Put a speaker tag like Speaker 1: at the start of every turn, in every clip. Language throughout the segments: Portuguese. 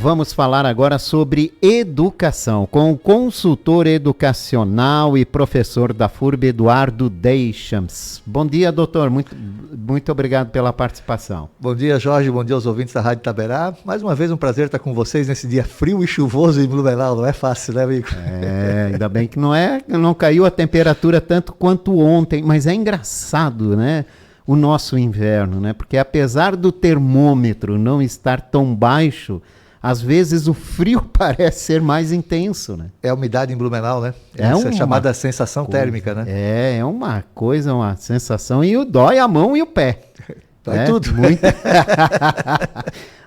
Speaker 1: Vamos falar agora sobre educação, com o consultor educacional e professor da FURB, Eduardo Deschamps. Bom dia, doutor. Muito obrigado pela participação.
Speaker 2: Bom dia, Jorge. Bom dia aos ouvintes da Rádio Itaberá. Mais uma vez um prazer estar com vocês nesse dia frio e chuvoso em Blumenau. Não é fácil, né, amigo?
Speaker 1: Ainda bem que não caiu a temperatura tanto quanto ontem, mas é engraçado, né? O nosso inverno, né? Porque apesar do termômetro não estar tão baixo, às vezes o frio parece ser mais intenso, né?
Speaker 2: É a umidade em Blumenau, né? Essa é chamada sensação térmica, né?
Speaker 1: É uma coisa, uma sensação, e dói a mão e o pé.
Speaker 2: Dói tudo.
Speaker 1: Muito.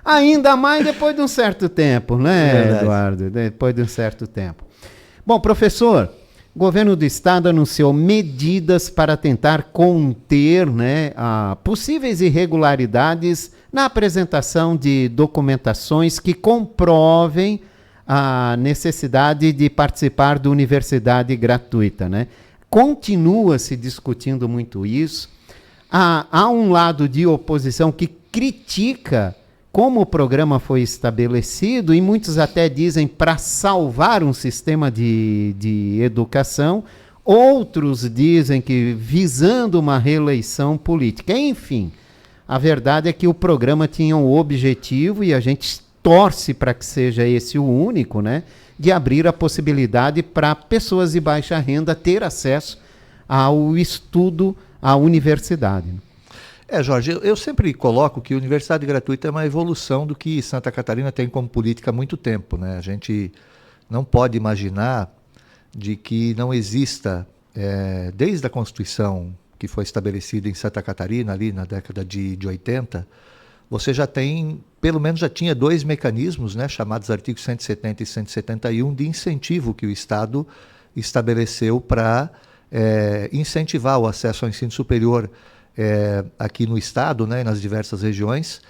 Speaker 1: Ainda mais depois de um certo tempo, né, Eduardo? Depois de um certo tempo. Bom, professor, o governo do estado anunciou medidas para tentar conter, né, possíveis irregularidades na apresentação de documentações que comprovem a necessidade de participar da universidade gratuita, né? Continua se discutindo muito isso. Há um lado de oposição que critica como o programa foi estabelecido, e muitos até dizem para salvar um sistema de educação, outros dizem que visando uma reeleição política. Enfim, a verdade é que o programa tinha um objetivo, e a gente torce para que seja esse o único, né, de abrir a possibilidade para pessoas de baixa renda ter acesso ao estudo, à universidade.
Speaker 2: Jorge, eu sempre coloco que a universidade gratuita é uma evolução do que Santa Catarina tem como política há muito tempo, né? A gente não pode imaginar de que não exista, desde a Constituição que foi estabelecida em Santa Catarina, ali na década de 80, você já tem, pelo menos já tinha dois mecanismos, né, chamados artigos 170 e 171, de incentivo que o Estado estabeleceu para incentivar o acesso ao ensino superior aqui no estado, né, nas diversas regiões,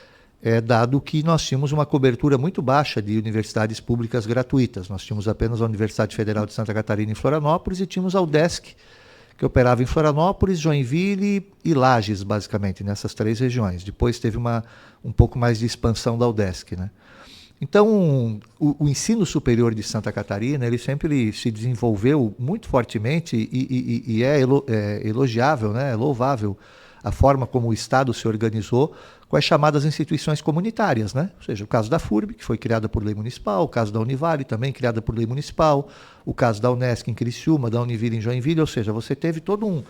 Speaker 2: dado que nós tínhamos uma cobertura muito baixa de universidades públicas gratuitas. Nós tínhamos apenas a Universidade Federal de Santa Catarina em Florianópolis e tínhamos a UDESC, que operava em Florianópolis, Joinville e Lages, basicamente, nessas três regiões. Depois teve um pouco mais de expansão da UDESC, né? Então, o ensino superior de Santa Catarina, ele sempre se desenvolveu muito fortemente e é elogiável, né, é louvável a forma como o Estado se organizou com as chamadas instituições comunitárias, né? Ou seja, o caso da FURB, que foi criada por lei municipal, o caso da Univale, também criada por lei municipal, o caso da Unesc em Criciúma, da Univille em Joinville, ou seja, você teve todo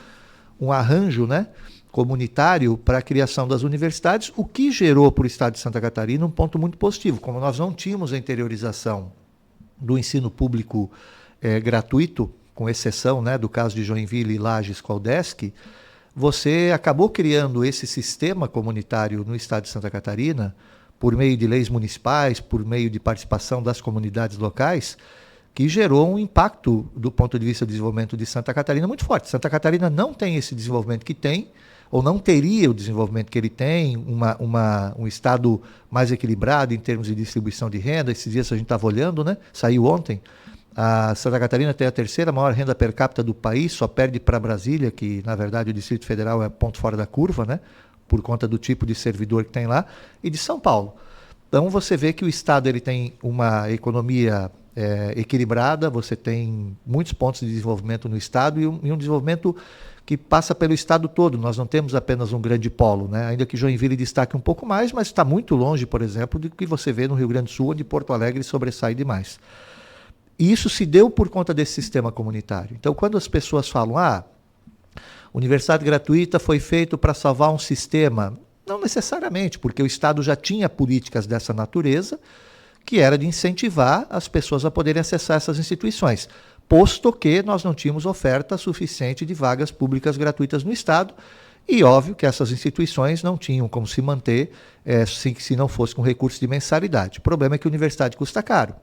Speaker 2: um arranjo, né, comunitário para a criação das universidades, o que gerou para o Estado de Santa Catarina um ponto muito positivo. Como nós não tínhamos a interiorização do ensino público gratuito, com exceção, né, do caso de Joinville e Lages com a UDESC, você acabou criando esse sistema comunitário no Estado de Santa Catarina, por meio de leis municipais, por meio de participação das comunidades locais, que gerou um impacto do ponto de vista do desenvolvimento de Santa Catarina muito forte. Santa Catarina não tem esse desenvolvimento que tem, ou não teria o desenvolvimento que ele tem, um estado mais equilibrado em termos de distribuição de renda. Esses dias a gente estava olhando, né? Saiu ontem. A Santa Catarina tem a terceira maior renda per capita do país, só perde para Brasília, que na verdade o Distrito Federal é ponto fora da curva, né? Por conta do tipo de servidor que tem lá, e de São Paulo. Então você vê que o estado ele tem uma economia equilibrada, você tem muitos pontos de desenvolvimento no estado e um desenvolvimento que passa pelo estado todo. Nós não temos apenas um grande polo, né? Ainda que Joinville destaque um pouco mais, mas está muito longe, por exemplo, do que você vê no Rio Grande do Sul, onde Porto Alegre sobressai demais. E isso se deu por conta desse sistema comunitário. Então, quando as pessoas falam, universidade gratuita foi feito para salvar um sistema, não necessariamente, porque o Estado já tinha políticas dessa natureza, que era de incentivar as pessoas a poderem acessar essas instituições, posto que nós não tínhamos oferta suficiente de vagas públicas gratuitas no Estado, e óbvio que essas instituições não tinham como se manter se não fosse com recurso de mensalidade. O problema é que a universidade custa caro.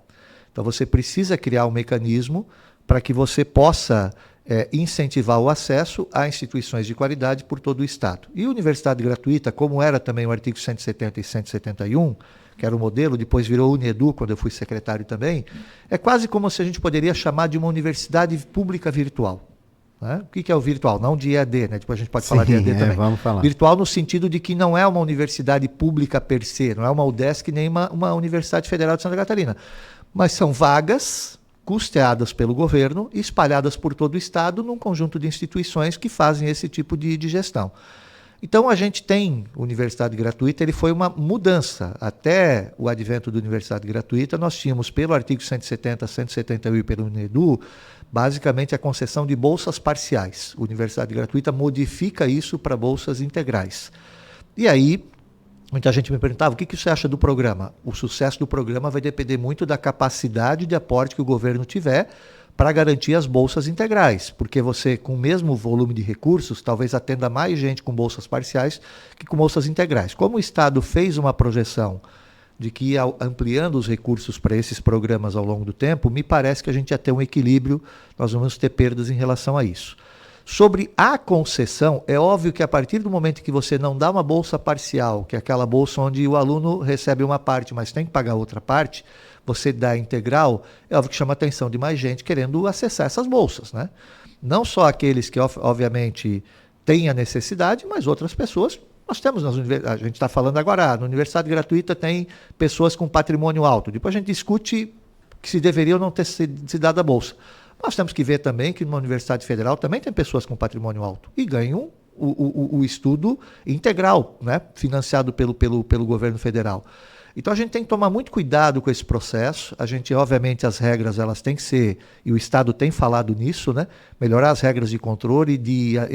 Speaker 2: Então você precisa criar um mecanismo para que você possa incentivar o acesso a instituições de qualidade por todo o Estado. E universidade gratuita, como era também o artigo 170 e 171, que era o modelo, depois virou Unedu, quando eu fui secretário também, é quase como se a gente poderia chamar de uma universidade pública virtual. Né? O que é o virtual? Não de EAD, né? Depois a gente pode falar de EAD também.
Speaker 1: Vamos falar.
Speaker 2: Virtual no sentido de que não é uma universidade pública per se, não é uma UDESC nem uma Universidade Federal de Santa Catarina, mas são vagas custeadas pelo governo e espalhadas por todo o estado num conjunto de instituições que fazem esse tipo de gestão. Então a gente tem universidade gratuita, ele foi uma mudança. Até o advento da universidade gratuita, nós tínhamos pelo artigo 170, 171 e pelo UNEDU, basicamente a concessão de bolsas parciais. A universidade gratuita modifica isso para bolsas integrais. E aí, muita gente me perguntava, o que você acha do programa? O sucesso do programa vai depender muito da capacidade de aporte que o governo tiver para garantir as bolsas integrais, porque você, com o mesmo volume de recursos, talvez atenda mais gente com bolsas parciais que com bolsas integrais. Como o Estado fez uma projeção de que ia ampliando os recursos para esses programas ao longo do tempo, me parece que a gente ia ter um equilíbrio, nós vamos ter perdas em relação a isso. Sobre a concessão, é óbvio que a partir do momento que você não dá uma bolsa parcial, que é aquela bolsa onde o aluno recebe uma parte, mas tem que pagar outra parte, você dá integral, é óbvio que chama a atenção de mais gente querendo acessar essas bolsas, né? Não só aqueles que, obviamente, têm a necessidade, mas outras pessoas. Nós temos, a gente está falando agora, na universidade gratuita tem pessoas com patrimônio alto. Depois a gente discute que se deveria ou não ter se dado a bolsa. Nós temos que ver também que numa universidade federal também tem pessoas com patrimônio alto e ganham o estudo integral, né? Financiado pelo governo federal. Então a gente tem que tomar muito cuidado com esse processo. A gente, obviamente, as regras elas têm que ser, e o Estado tem falado nisso, né? Melhorar as regras de controle e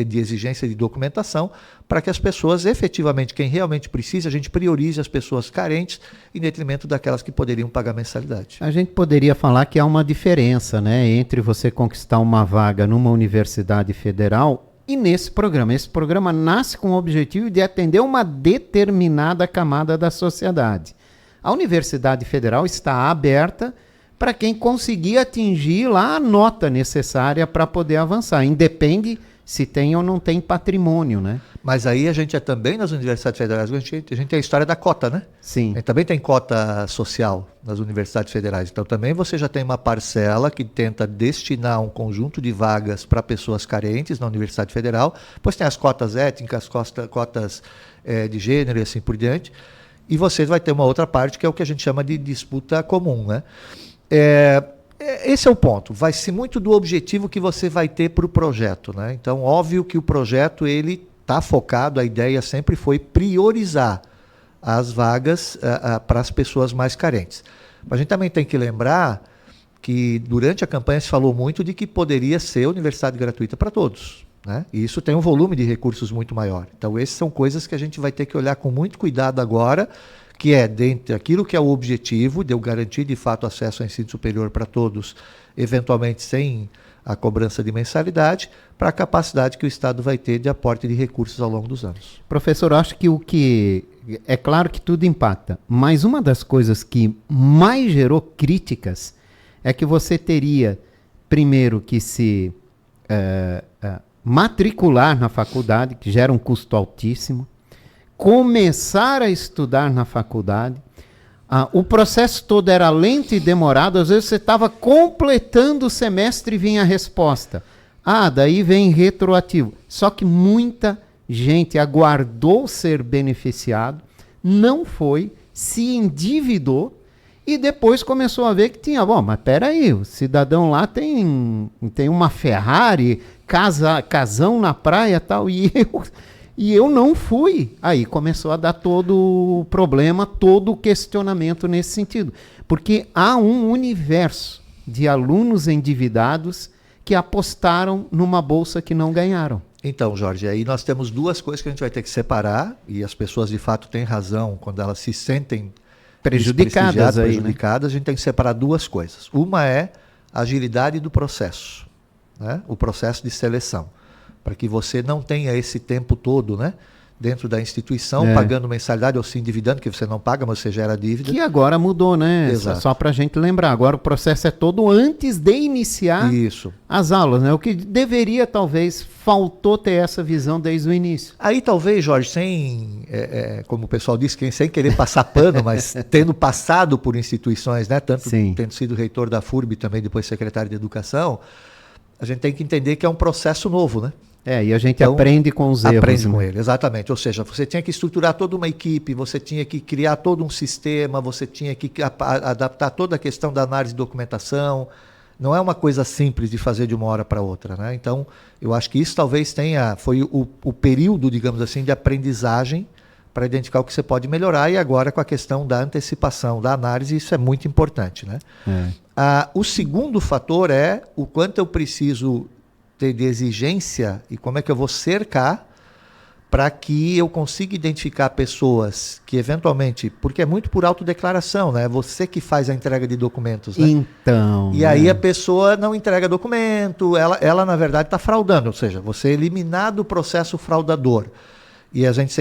Speaker 2: de exigência de documentação para que as pessoas, efetivamente, quem realmente precisa, a gente priorize as pessoas carentes em detrimento daquelas que poderiam pagar mensalidade.
Speaker 1: A gente poderia falar que há uma diferença, né, entre você conquistar uma vaga numa universidade federal e nesse programa. Esse programa nasce com o objetivo de atender uma determinada camada da sociedade. A Universidade Federal está aberta para quem conseguir atingir lá a nota necessária para poder avançar. Independe se tem ou não tem patrimônio, né?
Speaker 2: Mas aí a gente também nas universidades federais, a gente tem a história da cota, né?
Speaker 1: Sim.
Speaker 2: A gente também tem cota social nas universidades federais. Então também você já tem uma parcela que tenta destinar um conjunto de vagas para pessoas carentes na Universidade Federal. Depois tem as cotas étnicas, cotas de gênero e assim por diante. E você vai ter uma outra parte que é o que a gente chama de disputa comum, né? Esse é o ponto. Vai ser muito do objetivo que você vai ter para o projeto, né? Então, óbvio que o projeto ele está focado, a ideia sempre foi priorizar as vagas para as pessoas mais carentes. Mas a gente também tem que lembrar que durante a campanha se falou muito de que poderia ser universidade gratuita para todos, né? E isso tem um volume de recursos muito maior. Então, essas são coisas que a gente vai ter que olhar com muito cuidado agora, que é dentro daquilo que é o objetivo de eu garantir de fato acesso ao ensino superior para todos, eventualmente sem a cobrança de mensalidade, para a capacidade que o Estado vai ter de aporte de recursos ao longo dos anos.
Speaker 1: Professor, eu acho que é claro que tudo impacta, mas uma das coisas que mais gerou críticas é que você teria, primeiro, que se matricular na faculdade, que gera um custo altíssimo, começar a estudar na faculdade, o processo todo era lento e demorado, às vezes você estava completando o semestre e vinha a resposta. Daí vem retroativo. Só que muita gente aguardou ser beneficiado, não foi, se endividou e depois começou a ver que tinha, mas peraí, o cidadão lá tem uma Ferrari, casão na praia e tal, e eu não fui. Aí começou a dar todo o problema, todo o questionamento nesse sentido. Porque há um universo de alunos endividados que apostaram numa bolsa que não ganharam.
Speaker 2: Então, Jorge, aí nós temos duas coisas que a gente vai ter que separar, e as pessoas de fato têm razão quando elas se sentem prejudicadas,
Speaker 1: né?
Speaker 2: A gente tem que separar duas coisas. Uma é a agilidade do processo, né? O processo de seleção, para que você não tenha esse tempo todo, né, dentro da instituição, pagando mensalidade ou se endividando, que você não paga, mas você gera dívida.
Speaker 1: Que agora mudou, né?
Speaker 2: Exato.
Speaker 1: Só para a gente lembrar. Agora o processo é todo antes de iniciar as aulas, né? O que deveria, talvez, faltou ter essa visão desde o início.
Speaker 2: Aí talvez, Jorge, como o pessoal disse, sem querer passar pano, mas tendo passado por instituições, né, tanto tendo sido reitor da FURB e também depois secretário de Educação, a gente tem que entender que é um processo novo, né?
Speaker 1: E a gente aprende com os erros.
Speaker 2: Aprende com ele, exatamente. Ou seja, você tinha que estruturar toda uma equipe, você tinha que criar todo um sistema, você tinha que adaptar toda a questão da análise de documentação. Não é uma coisa simples de fazer de uma hora para outra, né? Então, eu acho que isso talvez foi o período, digamos assim, de aprendizagem para identificar o que você pode melhorar, e agora com a questão da antecipação, da análise, isso é muito importante, né? O segundo fator é o quanto eu preciso ter de exigência e como é que eu vou cercar para que eu consiga identificar pessoas que eventualmente, porque é muito por autodeclaração, né? É você que faz a entrega de documentos, né?
Speaker 1: Então.
Speaker 2: E aí a pessoa não entrega documento, ela na verdade está fraudando, ou seja, você eliminar do processo fraudador. E a gente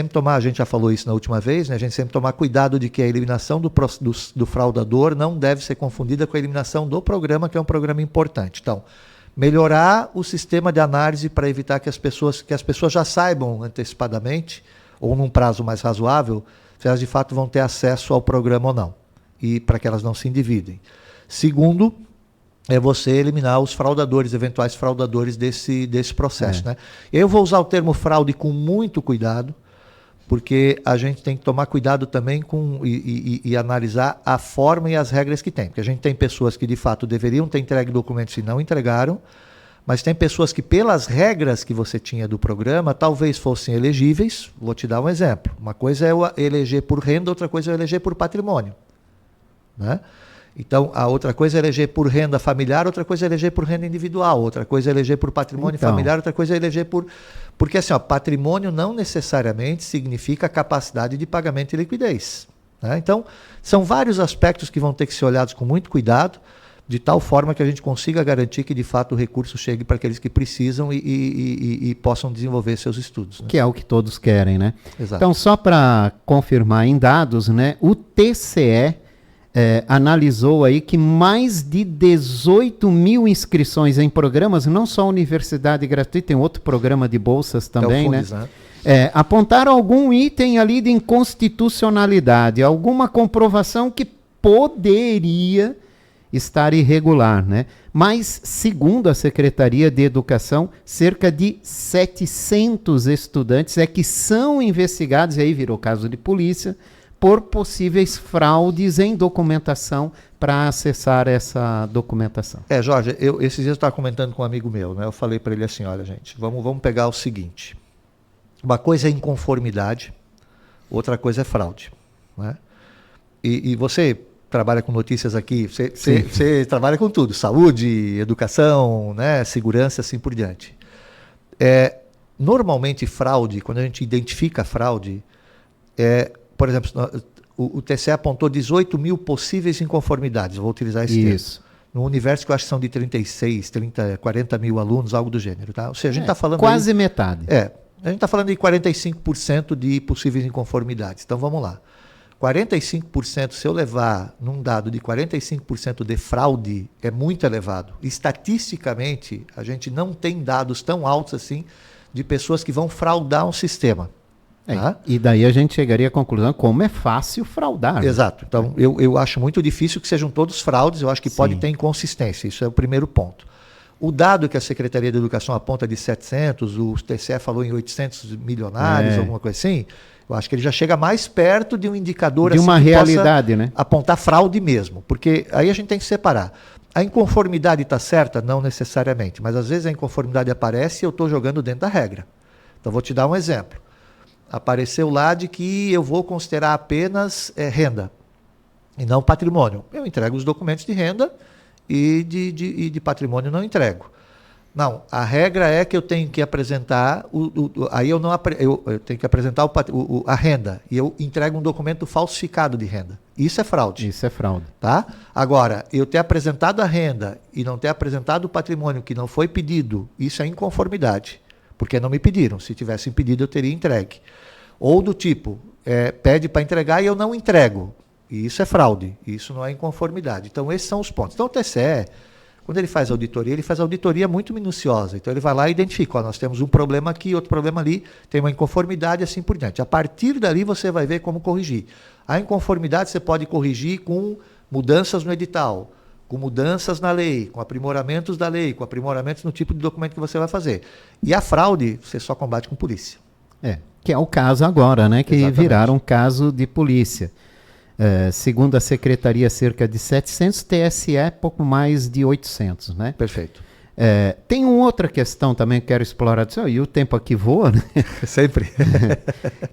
Speaker 2: já falou isso na última vez, né? A gente sempre tomar cuidado de que a eliminação do fraudador não deve ser confundida com a eliminação do programa, que é um programa importante. Então, melhorar o sistema de análise para evitar que as pessoas já saibam antecipadamente, ou num prazo mais razoável, se elas de fato vão ter acesso ao programa ou não, e para que elas não se endividem. Segundo, é você eliminar os fraudadores, eventuais fraudadores desse processo. Né? Eu vou usar o termo fraude com muito cuidado, porque a gente tem que tomar cuidado também e analisar a forma e as regras que tem. Porque a gente tem pessoas que de fato deveriam ter entregue documentos e não entregaram, mas tem pessoas que pelas regras que você tinha do programa, talvez fossem elegíveis. Vou te dar um exemplo. Uma coisa é eu eleger por renda, outra coisa é eu eleger por patrimônio. Né? Então, a outra coisa é eleger por renda familiar, outra coisa é eleger por renda individual, outra coisa é eleger por patrimônio familiar, outra coisa é eleger por... Porque assim, patrimônio não necessariamente significa capacidade de pagamento e liquidez. Né? Então, são vários aspectos que vão ter que ser olhados com muito cuidado, de tal forma que a gente consiga garantir que, de fato, o recurso chegue para aqueles que precisam e possam desenvolver seus estudos. Né?
Speaker 1: Que é o que todos querem, né?
Speaker 2: Exato.
Speaker 1: Então, só para confirmar em dados, né, o TCE analisou aí que mais de 18 mil inscrições em programas, não só universidade gratuita, tem outro programa de bolsas também,
Speaker 2: Fundes,
Speaker 1: né? Apontaram algum item ali de inconstitucionalidade, alguma comprovação que poderia estar irregular, né? Mas, segundo a Secretaria de Educação, cerca de 700 estudantes que são investigados, e aí virou caso de polícia, por possíveis fraudes em documentação para acessar essa documentação.
Speaker 2: Jorge, esses dias eu estava comentando com um amigo meu, né? Eu falei para ele assim, olha gente, vamos pegar o seguinte, uma coisa é inconformidade, outra coisa é fraude. Né? E você trabalha com notícias aqui, você trabalha com tudo, saúde, educação, né? Segurança, assim por diante. Normalmente fraude, quando a gente identifica fraude, por exemplo, o TCE apontou 18 mil possíveis inconformidades, vou utilizar esse termo. No universo que eu acho que são de 36, 30, 40 mil alunos, algo do gênero. Tá? Ou seja, a gente está falando...
Speaker 1: Quase metade.
Speaker 2: A gente está falando de 45% de possíveis inconformidades. Então vamos lá. 45%, se eu levar num dado de 45% de fraude, é muito elevado. Estatisticamente, a gente não tem dados tão altos assim de pessoas que vão fraudar um sistema.
Speaker 1: E daí a gente chegaria à conclusão como é fácil fraudar.
Speaker 2: Exato. Então, eu acho muito difícil que sejam todos fraudes, eu acho que pode ter inconsistência, isso é o primeiro ponto. O dado que a Secretaria de Educação aponta de 700, o TCE falou em 800 milionários, alguma coisa assim, eu acho que ele já chega mais perto de um indicador
Speaker 1: de uma
Speaker 2: que
Speaker 1: realidade,
Speaker 2: possa
Speaker 1: né?
Speaker 2: Apontar fraude mesmo, porque aí a gente tem que separar. A inconformidade está certa? Não necessariamente, mas às vezes a inconformidade aparece e eu estou jogando dentro da regra. Então, vou te dar um exemplo. Apareceu lá de que eu vou considerar apenas renda e não patrimônio. Eu entrego os documentos de renda e de patrimônio não entrego. Não, a regra é que eu tenho que apresentar, eu tenho que apresentar a renda e eu entrego um documento falsificado de renda. Isso é fraude.
Speaker 1: Isso é fraude.
Speaker 2: Tá? Agora, eu ter apresentado a renda e não ter apresentado o patrimônio que não foi pedido, isso é inconformidade. Porque não me pediram. Se tivessem pedido, eu teria entregue. Ou do tipo, pede para entregar e eu não entrego. E isso é fraude. Isso não é inconformidade. Então, esses são os pontos. Então, o TCE, quando ele faz auditoria, ele faz auditoria muito minuciosa. Então, ele vai lá e identifica. Nós temos um problema aqui, outro problema ali, tem uma inconformidade, assim por diante. A partir dali, você vai ver como corrigir. A inconformidade você pode corrigir com mudanças no edital, com mudanças na lei, com aprimoramentos da lei, com aprimoramentos no tipo de documento que você vai fazer. E a fraude, você só combate com polícia.
Speaker 1: Que é o caso agora, né? Que
Speaker 2: Exatamente.
Speaker 1: viraram um caso de polícia. Segundo a Secretaria, cerca de 700, TSE, pouco mais de 800, né?
Speaker 2: Perfeito.
Speaker 1: Tem uma outra questão também que quero explorar, e o tempo aqui voa, né?
Speaker 2: Sempre.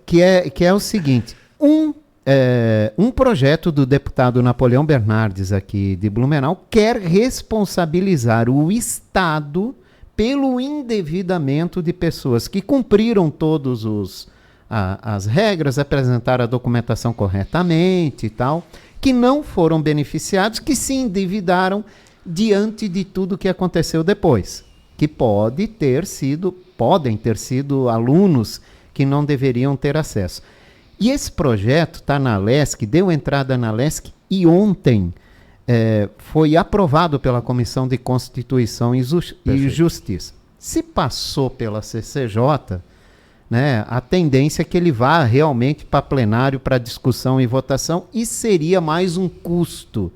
Speaker 1: que é o seguinte, um projeto do deputado Napoleão Bernardes aqui de Blumenau quer responsabilizar o Estado pelo endividamento de pessoas que cumpriram todos as regras, apresentaram a documentação corretamente e tal, que não foram beneficiados, que se endividaram diante de tudo que aconteceu depois, que podem ter sido alunos que não deveriam ter acesso. E esse projeto está na LESC, deu entrada na LESC e ontem foi aprovado pela Comissão de Constituição e Justiça. Se passou pela CCJ, né, a tendência é que ele vá realmente para plenário, para discussão e votação, e seria mais um custo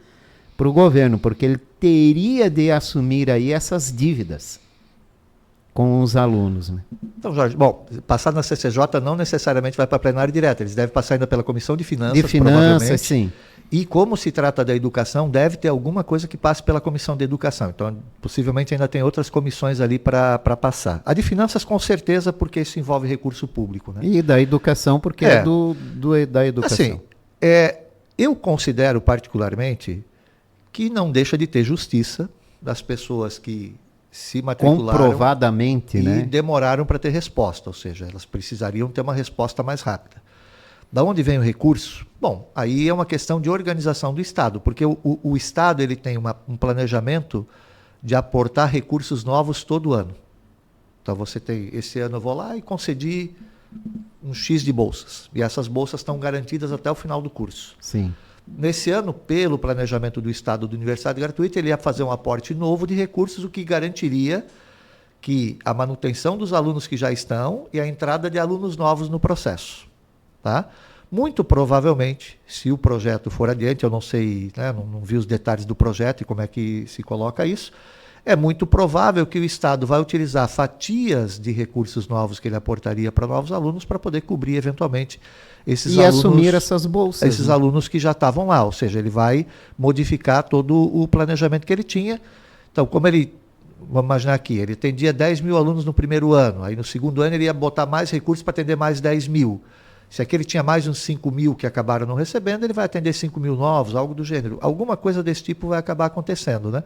Speaker 1: para o governo, porque ele teria de assumir aí essas dívidas com os alunos. Né?
Speaker 2: Então, Jorge, bom, passar na CCJ não necessariamente vai para plenário direto, eles devem passar ainda pela Comissão de Finanças, provavelmente.
Speaker 1: Sim.
Speaker 2: E como se trata da educação, deve ter alguma coisa que passe pela Comissão de Educação. Então, possivelmente ainda tem outras comissões ali para passar. A de Finanças, com certeza, porque isso envolve recurso público. Né?
Speaker 1: E da educação, porque é da educação.
Speaker 2: Assim, eu considero particularmente que não deixa de ter justiça das pessoas que se matricularam
Speaker 1: comprovadamente,
Speaker 2: e
Speaker 1: né?
Speaker 2: demoraram para ter resposta, ou seja, elas precisariam ter uma resposta mais rápida. Da onde vem o recurso? Bom, aí é uma questão de organização do Estado, porque o Estado ele tem um planejamento de aportar recursos novos todo ano. Então você tem, esse ano eu vou lá e concedi um X de bolsas, e essas bolsas estão garantidas até o final do curso.
Speaker 1: Sim.
Speaker 2: Nesse ano, pelo planejamento do Estado da Universidade Gratuita, ele ia fazer um aporte novo de recursos, o que garantiria que a manutenção dos alunos que já estão e a entrada de alunos novos no processo. Tá? Muito provavelmente, se o projeto for adiante, eu não sei, né, não vi os detalhes do projeto e como é que se coloca isso, é muito provável que o Estado vai utilizar fatias de recursos novos que ele aportaria para novos alunos para poder cobrir eventumente esses alunos. E
Speaker 1: assumir essas bolsas.
Speaker 2: Esses alunos que já estavam lá, ou seja, ele vai modificar todo o planejamento que ele tinha. Então, como ele, vamos imaginar aqui, ele atendia 10 mil alunos no primeiro ano, aí no segundo ano ele ia botar mais recursos para atender mais 10 mil. Se aqui ele tinha mais uns 5 mil que acabaram não recebendo, ele vai atender 5 mil novos, algo do gênero. Alguma coisa desse tipo vai acabar acontecendo, né?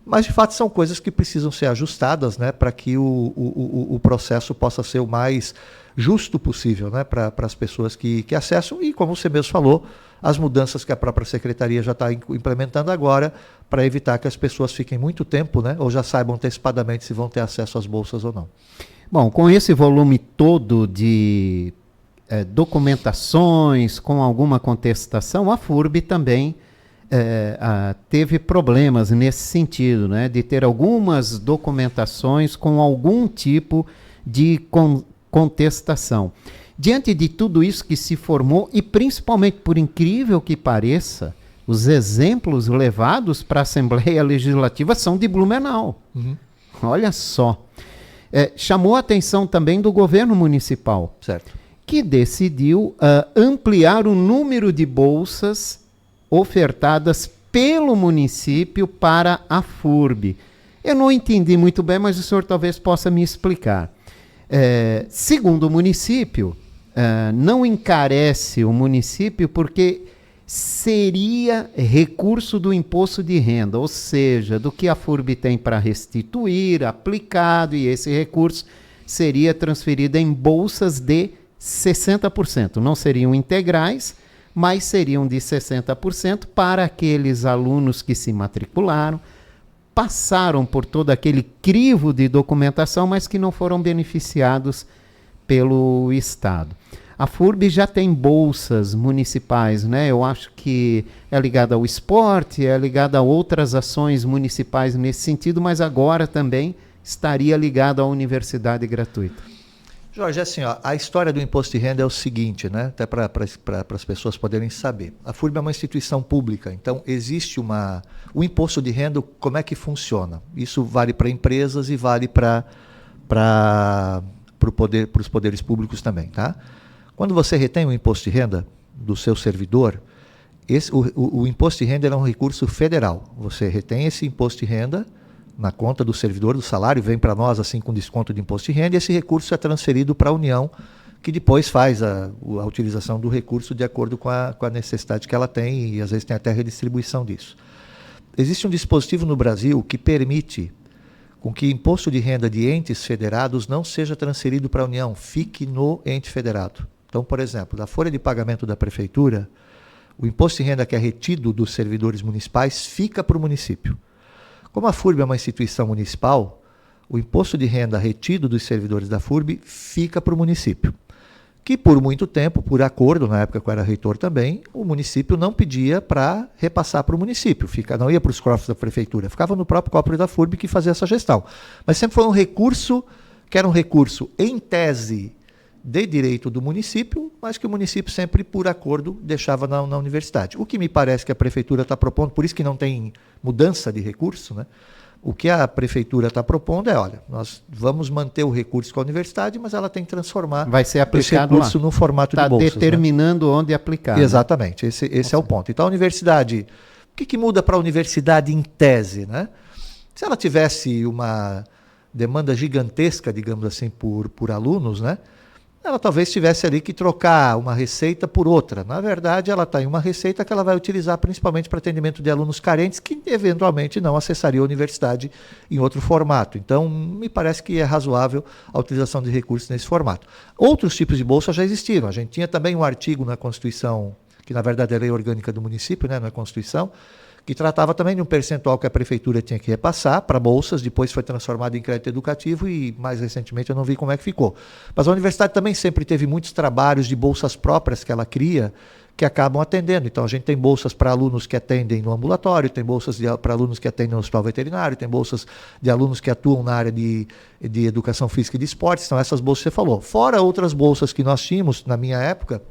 Speaker 2: Mas, de fato, são coisas que precisam ser ajustadas, né, para que o processo possa ser o mais justo possível, né, para as pessoas que acessam. E, como você mesmo falou, as mudanças que a própria Secretaria já está implementando agora para evitar que as pessoas fiquem muito tempo, né, ou já saibam antecipadamente se vão ter acesso às bolsas ou não.
Speaker 1: Bom, com esse volume todo de documentações, com alguma contestação, a FURB também teve problemas nesse sentido, né, de ter algumas documentações com algum tipo de contestação. Diante de tudo isso que se formou, e principalmente, por incrível que pareça, os exemplos levados para a Assembleia Legislativa são de Blumenau. Uhum. Olha só. Chamou a atenção também do governo municipal,
Speaker 2: certo,
Speaker 1: que decidiu ampliar o número de bolsas ofertadas pelo município para a FURB. Eu não entendi muito bem, mas o senhor talvez possa me explicar. Segundo o município, não encarece o município porque seria recurso do imposto de renda, ou seja, do que a FURB tem para restituir, aplicado, e esse recurso seria transferido em bolsas de 60%. Não seriam integrais, mas seriam de 60% para aqueles alunos que se matricularam, passaram por todo aquele crivo de documentação, mas que não foram beneficiados pelo Estado. A FURB já tem bolsas municipais, né? Eu acho que é ligada ao esporte, é ligada a outras ações municipais nesse sentido, mas agora também estaria ligada à universidade gratuita.
Speaker 2: Jorge, assim, ó, a história do imposto de renda é o seguinte, né? Até para as pessoas poderem saber. A FURB é uma instituição pública, então existe o imposto de renda, como é que funciona? Isso vale para empresas e vale para os poderes públicos também, tá? Quando você retém o imposto de renda do seu servidor, o imposto de renda é um recurso federal. Você retém esse imposto de renda na conta do servidor, do salário, vem para nós assim com desconto de imposto de renda, e esse recurso é transferido para a União, que depois faz a utilização do recurso de acordo com a necessidade que ela tem, e às vezes tem até redistribuição disso. Existe um dispositivo no Brasil que permite com que imposto de renda de entes federados não seja transferido para a União, fique no ente federado. Então, por exemplo, da folha de pagamento da prefeitura, o imposto de renda que é retido dos servidores municipais fica para o município. Como a FURB é uma instituição municipal, o imposto de renda retido dos servidores da FURB fica para o município. Que por muito tempo, por acordo, na época que eu era reitor também, o município não pedia para repassar para o município, não ia para os cofres da prefeitura, ficava no próprio cofre da FURB que fazia essa gestão. Mas sempre foi um recurso, que era um recurso em tese de direito do município, mas que o município sempre, por acordo, deixava na universidade. O que me parece que a prefeitura está propondo, por isso que não tem mudança de recurso, né? O que a prefeitura está propondo é, olha, nós vamos manter o recurso com a universidade, mas ela tem que transformar
Speaker 1: vai ser aplicado
Speaker 2: esse recurso no formato de bolsas.
Speaker 1: Está determinando, né, onde aplicar.
Speaker 2: Exatamente, né? Esse é o ponto. Então a universidade, o que muda para a universidade em tese, né? Se ela tivesse uma demanda gigantesca, digamos assim, por alunos, né? Ela talvez tivesse ali que trocar uma receita por outra. Na verdade, ela tem uma receita que ela vai utilizar principalmente para atendimento de alunos carentes que eventualmente não acessariam a universidade em outro formato. Então, me parece que é razoável a utilização de recursos nesse formato. Outros tipos de bolsa já existiram. A gente tinha também um artigo na Constituição, que na verdade é a lei orgânica do município, né, não é Constituição, que tratava também de um percentual que a prefeitura tinha que repassar para bolsas, depois foi transformado em crédito educativo e mais recentemente eu não vi como é que ficou. Mas a universidade também sempre teve muitos trabalhos de bolsas próprias que ela cria, que acabam atendendo. Então a gente tem bolsas para alunos que atendem no ambulatório, tem bolsas para alunos que atendem no hospital veterinário, tem bolsas de alunos que atuam na área de educação física e de esportes, então essas bolsas você falou. Fora outras bolsas que nós tínhamos na minha época,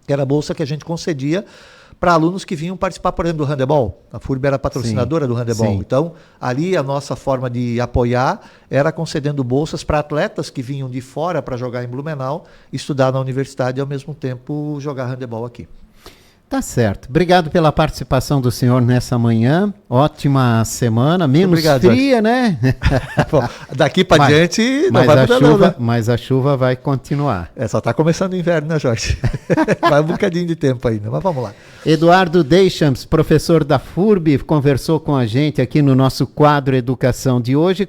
Speaker 2: que era a bolsa que a gente concedia para alunos que vinham participar, por exemplo, do handebol. A FURB era patrocinadora do handebol. Sim. Então, ali a nossa forma de apoiar era concedendo bolsas para atletas que vinham de fora para jogar em Blumenau, estudar na universidade e, ao mesmo tempo, jogar handebol aqui.
Speaker 1: Tá certo. Obrigado pela participação do senhor nessa manhã. Ótima semana, menos obrigado, fria, Jorge. Né?
Speaker 2: Bom, daqui para diante não vai mudar nada.
Speaker 1: Mas a chuva vai continuar.
Speaker 2: Só está começando o inverno, né, Jorge? Vai um bocadinho de tempo ainda, mas vamos lá.
Speaker 1: Eduardo Deschamps, professor da FURB, conversou com a gente aqui no nosso quadro Educação de hoje.